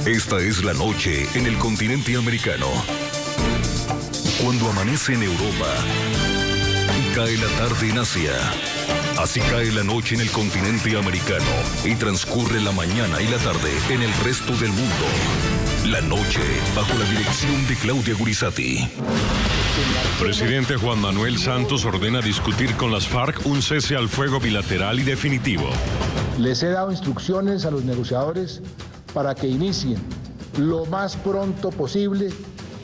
Esta es la noche en el continente americano. Cuando amanece en Europa y cae la tarde en Asia. Así cae la noche en el continente americano y transcurre la mañana y la tarde en el resto del mundo. La noche bajo la dirección de Claudia Gurizati. Presidente Juan Manuel Santos ordena discutir con las FARC un cese al fuego bilateral y definitivo. Les he dado instrucciones a los negociadores para que inicien lo más pronto posible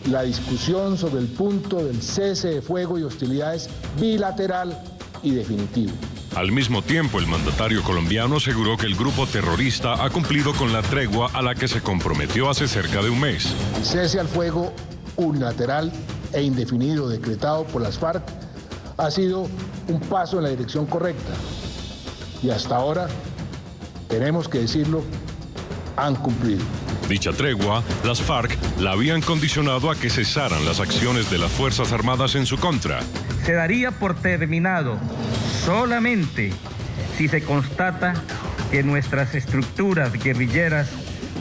la discusión sobre el punto del cese de fuego y hostilidades bilateral y definitivo. Al mismo tiempo, el mandatario colombiano aseguró que el grupo terrorista ha cumplido con la tregua a la que se comprometió hace cerca de un mes. El cese al fuego unilateral e indefinido decretado por las FARC ha sido un paso en la dirección correcta y hasta ahora, tenemos que decirlo, han cumplido. Dicha tregua, las FARC la habían condicionado a que cesaran las acciones de las Fuerzas Armadas en su contra. Se daría por terminado solamente si se constata que nuestras estructuras guerrilleras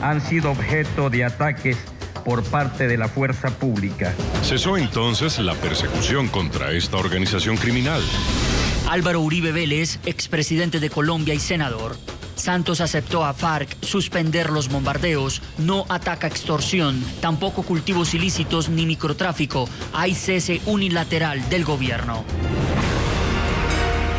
han sido objeto de ataques por parte de la fuerza pública. Cesó entonces la persecución contra esta organización criminal. Álvaro Uribe Vélez, expresidente de Colombia y senador. Santos aceptó a FARC suspender los bombardeos, no ataca extorsión, tampoco cultivos ilícitos ni microtráfico. Hay cese unilateral del gobierno.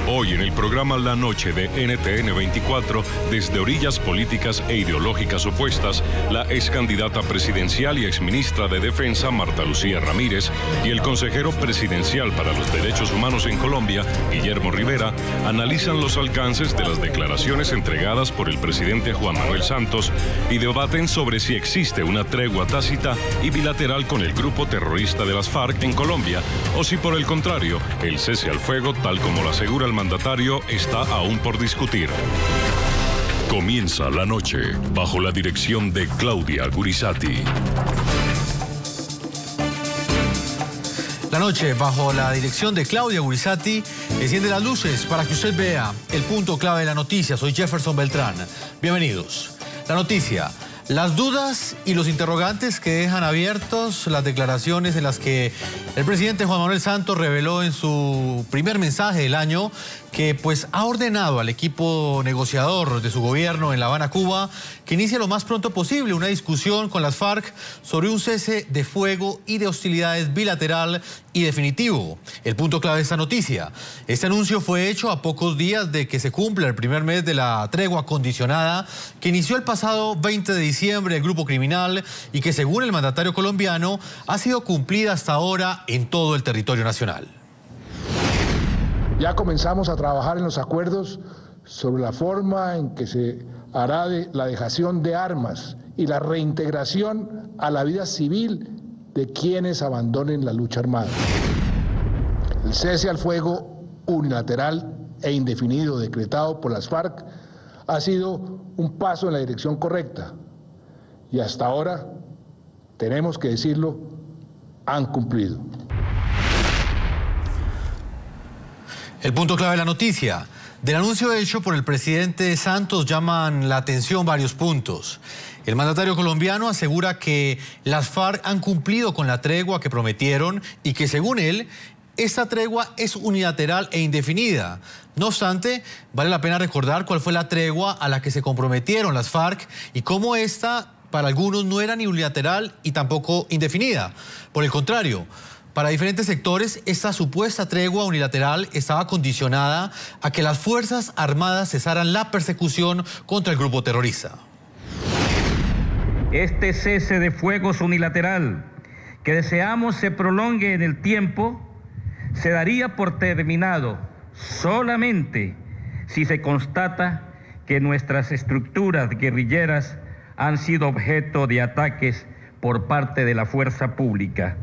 Hoy en el programa La Noche de NTN 24, desde orillas políticas e ideológicas opuestas, la ex candidata presidencial y exministra de Defensa Marta Lucía Ramírez y el consejero presidencial para los derechos humanos en Colombia, Guillermo Rivera, analizan los alcances de las declaraciones entregadas por el presidente Juan Manuel Santos y debaten sobre si existe una tregua tácita y bilateral con el grupo terrorista de las FARC en Colombia o si por el contrario, el cese al fuego, tal como lo asegura el mandatario, está aún por discutir. Comienza la noche bajo la dirección de Claudia Gurizati. La noche bajo la dirección de Claudia Gurizati enciende las luces para que usted vea el punto clave de la noticia. Soy Jefferson Beltrán. Bienvenidos. La noticia. Las dudas y los interrogantes que dejan abiertos las declaraciones en las que el presidente Juan Manuel Santos reveló en su primer mensaje del año que pues ha ordenado al equipo negociador de su gobierno en La Habana, Cuba, que inicie lo más pronto posible una discusión con las FARC sobre un cese de fuego y de hostilidades bilateral y definitivo. El punto clave de esta noticia. Este anuncio fue hecho a pocos días de que se cumpla el primer mes de la tregua condicionada que inició el pasado 20 de diciembre el grupo criminal y que según el mandatario colombiano ha sido cumplida hasta ahora en todo el territorio nacional. Ya comenzamos a trabajar en los acuerdos sobre la forma en que se hará la dejación de armas y la reintegración a la vida civil de quienes abandonen la lucha armada. El cese al fuego unilateral e indefinido decretado por las FARC ha sido un paso en la dirección correcta y hasta ahora, tenemos que decirlo, han cumplido. El punto clave de la noticia. Del anuncio hecho por el presidente Santos llaman la atención varios puntos. El mandatario colombiano asegura que las FARC han cumplido con la tregua que prometieron y que según él, esta tregua es unilateral e indefinida. No obstante, vale la pena recordar cuál fue la tregua a la que se comprometieron las FARC y cómo esta para algunos no era ni unilateral y tampoco indefinida. Por el contrario, para diferentes sectores, esta supuesta tregua unilateral estaba condicionada a que las Fuerzas Armadas cesaran la persecución contra el grupo terrorista. Este cese de fuegos unilateral, que deseamos se prolongue en el tiempo, se daría por terminado solamente si se constata que nuestras estructuras guerrilleras han sido objeto de ataques por parte de la fuerza pública.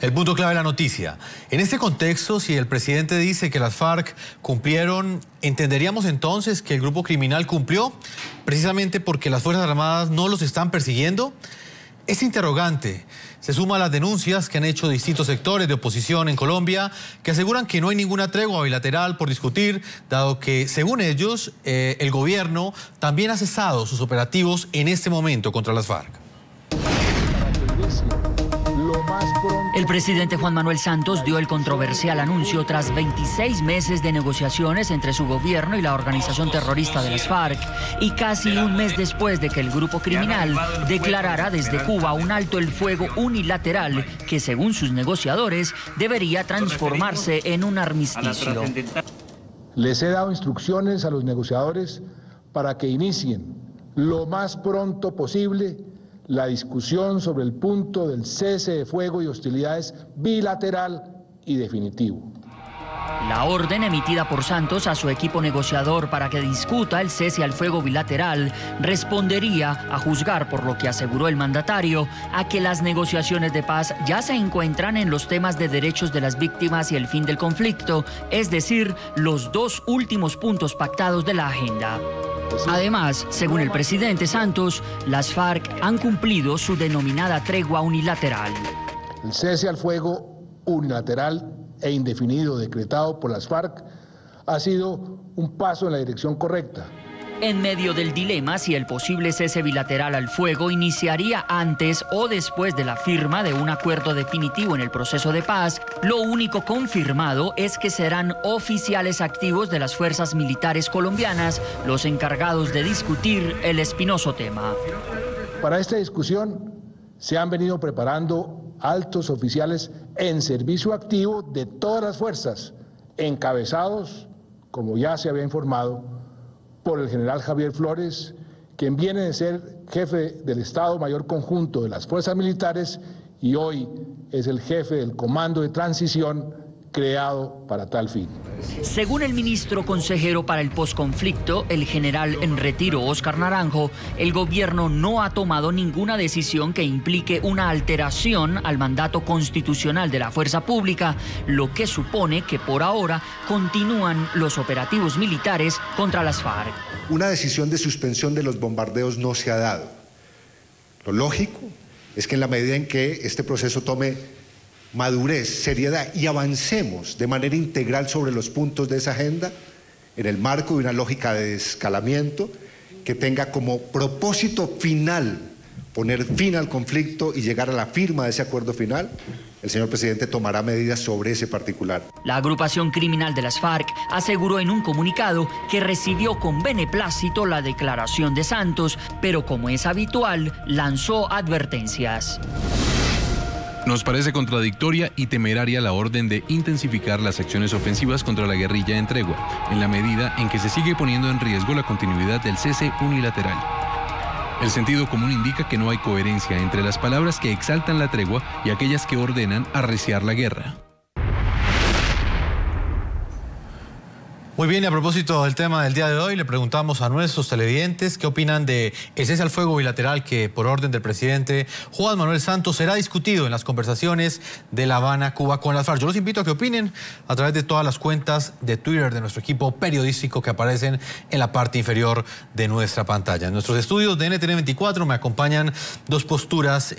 El punto clave de la noticia. En este contexto, si el presidente dice que las FARC cumplieron, ¿entenderíamos entonces que el grupo criminal cumplió? Precisamente porque las Fuerzas Armadas no los están persiguiendo. Ese interrogante se suma a las denuncias que han hecho distintos sectores de oposición en Colombia, que aseguran que no hay ninguna tregua bilateral por discutir, dado que, según ellos, el gobierno también ha cesado sus operativos en este momento contra las FARC. El presidente Juan Manuel Santos dio el controversial anuncio tras 26 meses de negociaciones entre su gobierno y la organización terrorista de las FARC, y casi un mes después de que el grupo criminal declarara desde Cuba un alto el fuego unilateral que, según sus negociadores, debería transformarse en un armisticio. Les he dado instrucciones a los negociadores para que inicien lo más pronto posible la discusión sobre el punto del cese de fuego y hostilidades bilateral y definitivo. La orden emitida por Santos a su equipo negociador para que discuta el cese al fuego bilateral respondería, a juzgar por lo que aseguró el mandatario, a que las negociaciones de paz ya se encuentran en los temas de derechos de las víctimas y el fin del conflicto, es decir, los dos últimos puntos pactados de la agenda. Además, según el presidente Santos, las FARC han cumplido su denominada tregua unilateral. El cese al fuego unilateral e indefinido decretado por las FARC ha sido un paso en la dirección correcta. En medio del dilema si el posible cese bilateral al fuego iniciaría antes o después de la firma de un acuerdo definitivo en el proceso de paz, lo único confirmado es que serán oficiales activos de las fuerzas militares colombianas los encargados de discutir el espinoso tema. Para esta discusión se han venido preparando altos oficiales en servicio activo de todas las fuerzas, encabezados, como ya se había informado, por el general Javier Flores, quien viene de ser jefe del Estado Mayor Conjunto de las Fuerzas Militares y hoy es el jefe del Comando de Transición creado para tal fin. Según el ministro consejero para el posconflicto, el general en retiro Óscar Naranjo, el gobierno no ha tomado ninguna decisión que implique una alteración al mandato constitucional de la fuerza pública, lo que supone que por ahora continúan los operativos militares contra las FARC. Una decisión de suspensión de los bombardeos no se ha dado. Lo lógico es que en la medida en que este proceso tome madurez, seriedad y avancemos de manera integral sobre los puntos de esa agenda, en el marco de una lógica de escalamiento que tenga como propósito final poner fin al conflicto y llegar a la firma de ese acuerdo final, el señor presidente tomará medidas sobre ese particular. La agrupación criminal de las FARC aseguró en un comunicado que recibió con beneplácito la declaración de Santos, pero como es habitual, lanzó advertencias. Nos parece contradictoria y temeraria la orden de intensificar las acciones ofensivas contra la guerrilla en tregua, en la medida en que se sigue poniendo en riesgo la continuidad del cese unilateral. El sentido común indica que no hay coherencia entre las palabras que exaltan la tregua y aquellas que ordenan arreciar la guerra. Muy bien, y a propósito del tema del día de hoy, le preguntamos a nuestros televidentes qué opinan de el cese al fuego bilateral que, por orden del presidente Juan Manuel Santos, será discutido en las conversaciones de La Habana, Cuba, con las FARC. Yo los invito a que opinen a través de todas las cuentas de Twitter de nuestro equipo periodístico que aparecen en la parte inferior de nuestra pantalla. En nuestros estudios de NTN 24 me acompañan dos posturas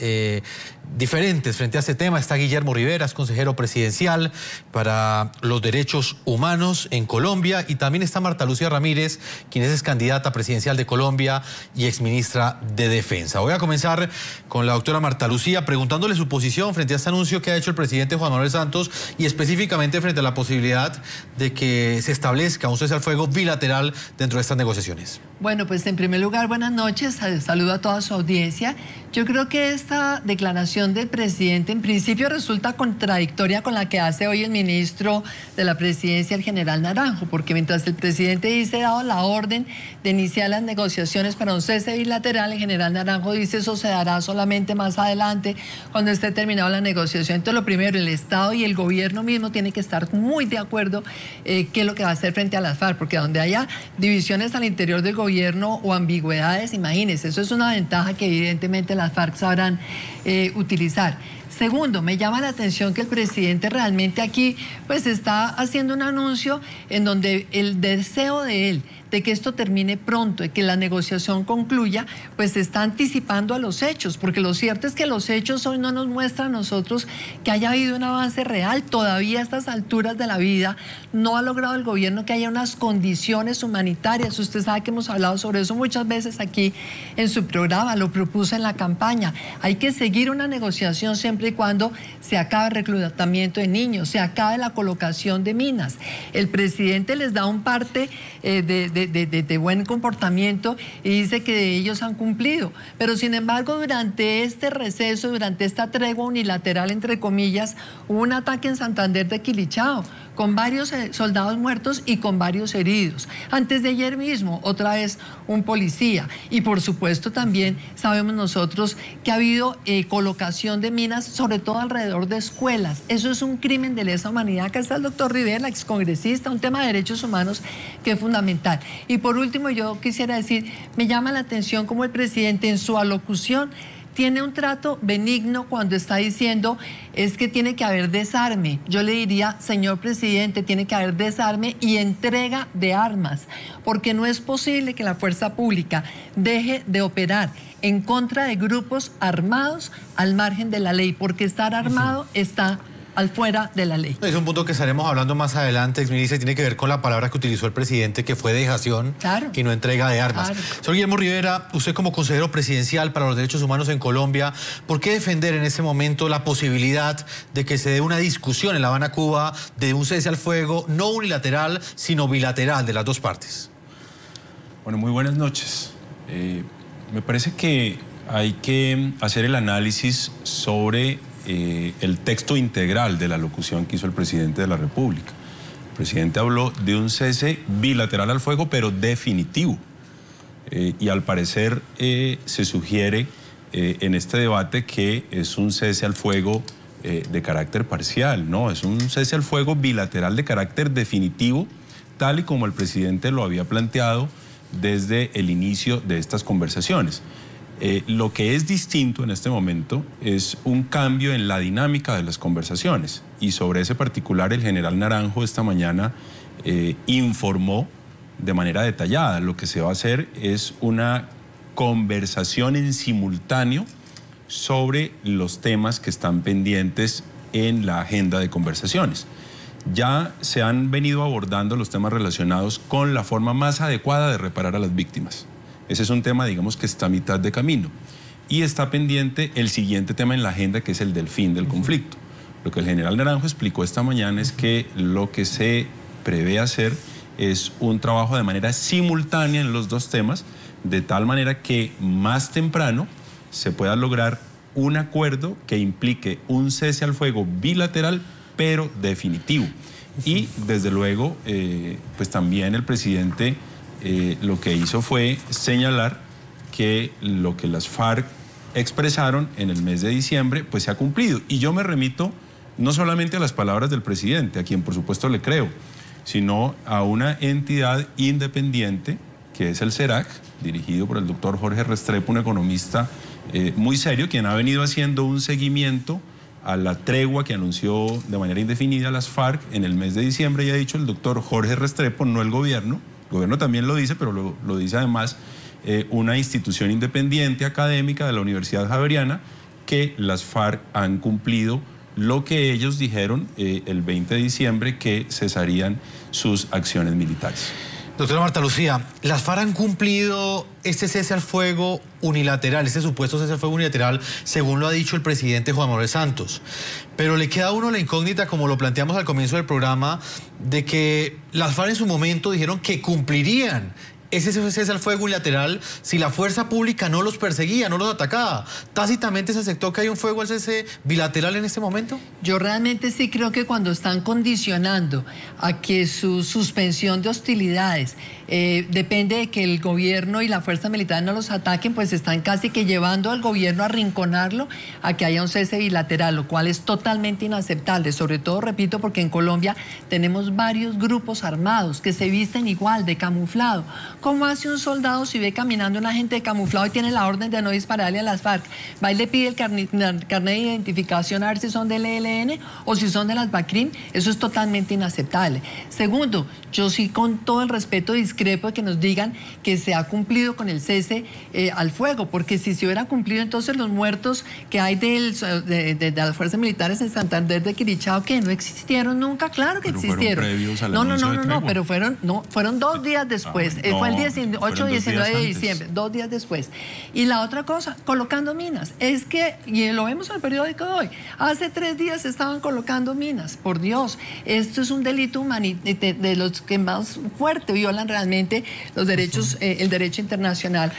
diferentes frente a este tema. Está Guillermo Rivera, consejero presidencial para los derechos humanos en Colombia, y también está Marta Lucía Ramírez, quien es candidata presidencial de Colombia y exministra de Defensa. Voy a comenzar con la doctora Marta Lucía preguntándole su posición frente a este anuncio que ha hecho el presidente Juan Manuel Santos y específicamente frente a la posibilidad de que se establezca un cese al fuego bilateral dentro de estas negociaciones. Bueno, pues en primer lugar, buenas noches, saludo a toda su audiencia. Yo creo que esta declaración del presidente en principio resulta contradictoria con la que hace hoy el ministro de la Presidencia, el general Naranjo, porque mientras el presidente dice dado la orden de iniciar las negociaciones para un cese bilateral, el general Naranjo dice eso se dará solamente más adelante cuando esté terminada la negociación. Entonces, lo primero, el Estado y el gobierno mismo tienen que estar muy de acuerdo qué es lo que va a hacer frente a las FARC, porque donde haya divisiones al interior del gobierno o ambigüedades, imagínense, eso es una ventaja que evidentemente las FARC sabrán utilizar. Segundo, me llama la atención que el presidente realmente aquí pues está haciendo un anuncio en donde el deseo de él de que esto termine pronto, de que la negociación concluya, pues se está anticipando a los hechos, porque lo cierto es que los hechos hoy no nos muestran a nosotros que haya habido un avance real. Todavía a estas alturas de la vida no ha logrado el gobierno que haya unas condiciones humanitarias. Usted sabe que hemos hablado sobre eso muchas veces aquí en su programa, lo propuso en la campaña. Hay que seguir una negociación siempre y cuando se acabe el reclutamiento de niños, se acabe la colocación de minas. El presidente les da un parte de buen comportamiento y dice que ellos han cumplido, pero sin embargo durante este receso, durante esta tregua unilateral entre comillas, hubo un ataque en Santander de Quilichao con varios soldados muertos y con varios heridos. Antes de ayer mismo, otra vez un policía. Y por supuesto también sabemos nosotros que ha habido colocación de minas, sobre todo alrededor de escuelas. Eso es un crimen de lesa humanidad. Acá está el doctor Rivera, excongresista, un tema de derechos humanos que es fundamental. Y por último, yo quisiera decir, me llama la atención cómo el presidente en su alocución tiene un trato benigno cuando está diciendo es que tiene que haber desarme. Yo le diría, señor presidente, tiene que haber desarme y entrega de armas, porque no es posible que la fuerza pública deje de operar en contra de grupos armados al margen de la ley, porque estar armado está al fuera de la ley. Es un punto que estaremos hablando más adelante, exministra, tiene que ver con la palabra que utilizó el presidente, que fue dejación, claro, y no entrega de armas. Claro. Señor Guillermo Rivera, usted como consejero presidencial para los derechos humanos en Colombia, ¿por qué defender en este momento la posibilidad de que se dé una discusión en La Habana, Cuba, de un cese al fuego no unilateral, sino bilateral de las dos partes? Bueno, muy buenas noches. Me parece que hay que hacer el análisis sobre el texto integral de la locución que hizo el presidente de la República. El presidente habló de un cese bilateral al fuego, pero definitivo. Y al parecer se sugiere en este debate que es un cese al fuego de carácter parcial. No, es un cese al fuego bilateral de carácter definitivo, tal y como el presidente lo había planteado desde el inicio de estas conversaciones. Lo que es distinto en este momento es un cambio en la dinámica de las conversaciones, y sobre ese particular el general Naranjo esta mañana informó de manera detallada. Lo que se va a hacer es una conversación en simultáneo sobre los temas que están pendientes en la agenda de conversaciones. Ya se han venido abordando los temas relacionados con la forma más adecuada de reparar a las víctimas. Ese es un tema, digamos, que está a mitad de camino. Y está pendiente el siguiente tema en la agenda, que es el del fin del conflicto. Lo que el general Naranjo explicó esta mañana es que lo que se prevé hacer es un trabajo de manera simultánea en los dos temas, de tal manera que más temprano se pueda lograr un acuerdo que implique un cese al fuego bilateral, pero definitivo. Y desde luego, pues también el presidente lo que hizo fue señalar que lo que las FARC expresaron en el mes de diciembre pues se ha cumplido. Y yo me remito no solamente a las palabras del presidente, a quien por supuesto le creo, sino a una entidad independiente que es el CERAC, dirigido por el doctor Jorge Restrepo, un economista muy serio, quien ha venido haciendo un seguimiento a la tregua que anunció de manera indefinida las FARC en el mes de diciembre. Y ha dicho el doctor Jorge Restrepo, no el gobierno. El gobierno también lo dice, pero lo dice además una institución independiente académica de la Universidad Javeriana, que las FARC han cumplido lo que ellos dijeron el 20 de diciembre, que cesarían sus acciones militares. Doctora Marta Lucía, las FARC han cumplido este cese al fuego unilateral, este supuesto cese al fuego unilateral, según lo ha dicho el presidente Juan Manuel Santos. Pero le queda a uno la incógnita, como lo planteamos al comienzo del programa, de que las FARC en su momento dijeron que cumplirían ese cese al fuego unilateral si la fuerza pública no los perseguía, no los atacaba. ¿Tácitamente se aceptó que hay un fuego al cese bilateral en este momento? Yo realmente sí creo que cuando están condicionando a que su suspensión de hostilidades depende de que el gobierno y la fuerza militar no los ataquen, pues están casi que llevando al gobierno a arrinconarlo a que haya un cese bilateral, lo cual es totalmente inaceptable, sobre todo, repito, porque en Colombia tenemos varios grupos armados que se visten igual, de camuflado, ¿Cómo hace un soldado si ve caminando un agente de camuflado y tiene la orden de no dispararle a las FARC? Va y le pide el carnet de identificación a ver si son del ELN o si son de las BACRIM. Eso es totalmente inaceptable. Segundo, yo sí con todo el respeto discrepo de que nos digan que se ha cumplido con el cese al fuego, porque si se hubiera cumplido, entonces los muertos que hay de las fuerzas militares en Santander de Quirichao, que no existieron nunca, claro que existieron. No, pero fueron 2 días después. Fue el 18 y 19 de diciembre, 2 días después. Y la otra cosa, colocando minas. Es que, y lo vemos en el periódico de hoy, hace 3 días estaban colocando minas. Por Dios, esto es un delito de los que más fuerte violan realmente los derechos, el derecho internacional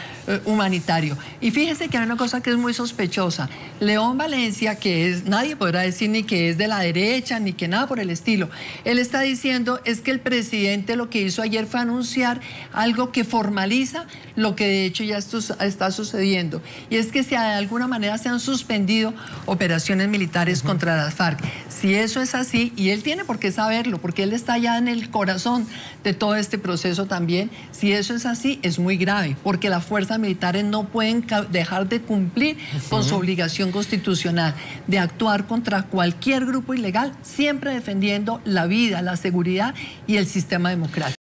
humanitario. Y fíjese que hay una cosa que es muy sospechosa. León Valencia, que es, nadie podrá decir ni que es de la derecha, ni que nada por el estilo. Él está diciendo es que el presidente lo que hizo ayer fue anunciar algo que formaliza lo que de hecho ya está sucediendo. Y es que si de alguna manera se han suspendido operaciones militares contra las FARC. Si eso es así, y él tiene por qué saberlo, porque él está ya en el corazón de todo este proceso también, si eso es así, es muy grave, porque las fuerzas militares no pueden dejar de cumplir con su obligación constitucional de actuar contra cualquier grupo ilegal, siempre defendiendo la vida, la seguridad y el sistema democrático.